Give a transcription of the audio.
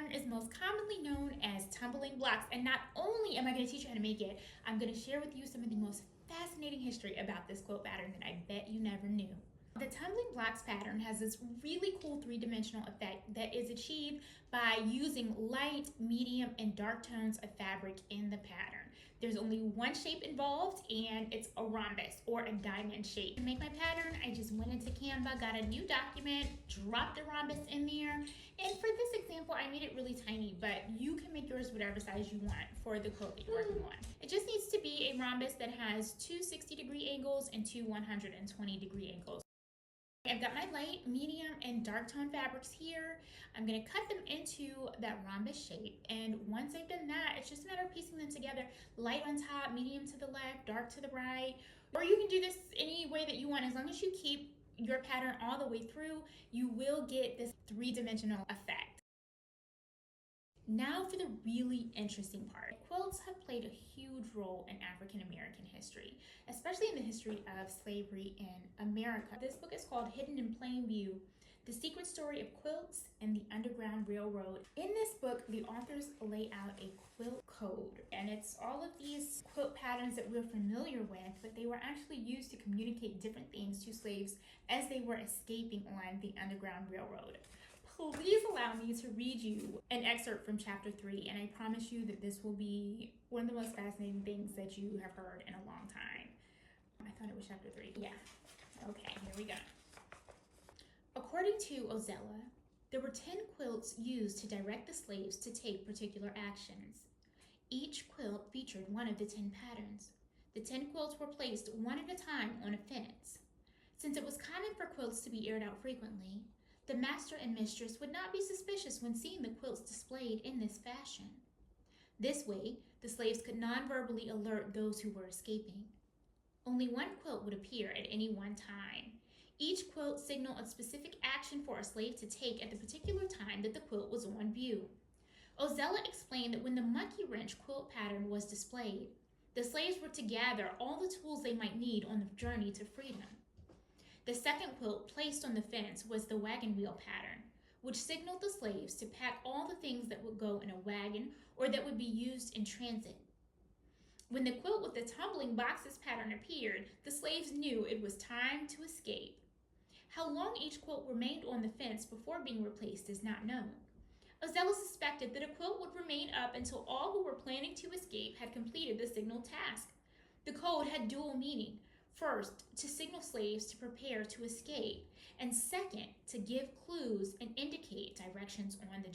pattern is most commonly known as tumbling blocks, and not only am I going to teach you how to make it, I'm going to share with you some of the most fascinating history about this quilt pattern that I bet you never knew. The tumbling blocks pattern has this really cool three-dimensional effect that is achieved by using light, medium, and dark tones of fabric in the pattern. There's only one shape involved, and it's a rhombus or a diamond shape. To make my pattern, I just went into Canva, got a new document, dropped a rhombus in there, and for this example, I made it really tiny, but you can make yours whatever size you want for the quilt that you're working on. It just needs to be a rhombus that has two 60-degree angles and two 120-degree angles. I've got my light, medium, and dark tone fabrics here. I'm going to cut them into that rhombus shape, and once I've done that, it's just a matter of piecing them together. Light on top, medium to the left, dark to the right. Or you can do this any way that you want. As long as you keep your pattern all the way through, you will get this three-dimensional effect. Now for the really interesting part. Quilts have played a huge role in African American history, especially in the history of slavery in America. This book is called Hidden in Plain View: The Secret Story of Quilts and the Underground Railroad. In this book, the authors lay out a quilt code, and it's all of these quilt patterns that we're familiar with, but they were actually used to communicate different things to slaves as they were escaping on the Underground Railroad. Please allow me to read you an excerpt from chapter 3, and I promise you that this will be one of the most fascinating things that you have heard in a long time. I thought it was chapter 3. Yeah. Okay, here we go. According to Ozella, there were 10 quilts used to direct the slaves to take particular actions. Each quilt featured one of the 10 patterns. The 10 quilts were placed one at a time on a fence. Since it was common for quilts to be aired out frequently, the master and mistress would not be suspicious when seeing the quilts displayed in this fashion. This way, the slaves could non-verbally alert those who were escaping. Only one quilt would appear at any one time. Each quilt signaled a specific action for a slave to take at the particular time that the quilt was on view. Ozella explained that when the monkey wrench quilt pattern was displayed, the slaves were to gather all the tools they might need on the journey to freedom. The second quilt placed on the fence was the wagon wheel pattern, which signaled the slaves to pack all the things that would go in a wagon or that would be used in transit. When the quilt with the tumbling boxes pattern appeared, the slaves knew it was time to escape. How long each quilt remained on the fence before being replaced is not known. Ozella suspected that a quilt would remain up until all who were planning to escape had completed the signal task. The code had dual meaning. First, to signal slaves to prepare to escape, and second, to give clues and indicate directions on the journey.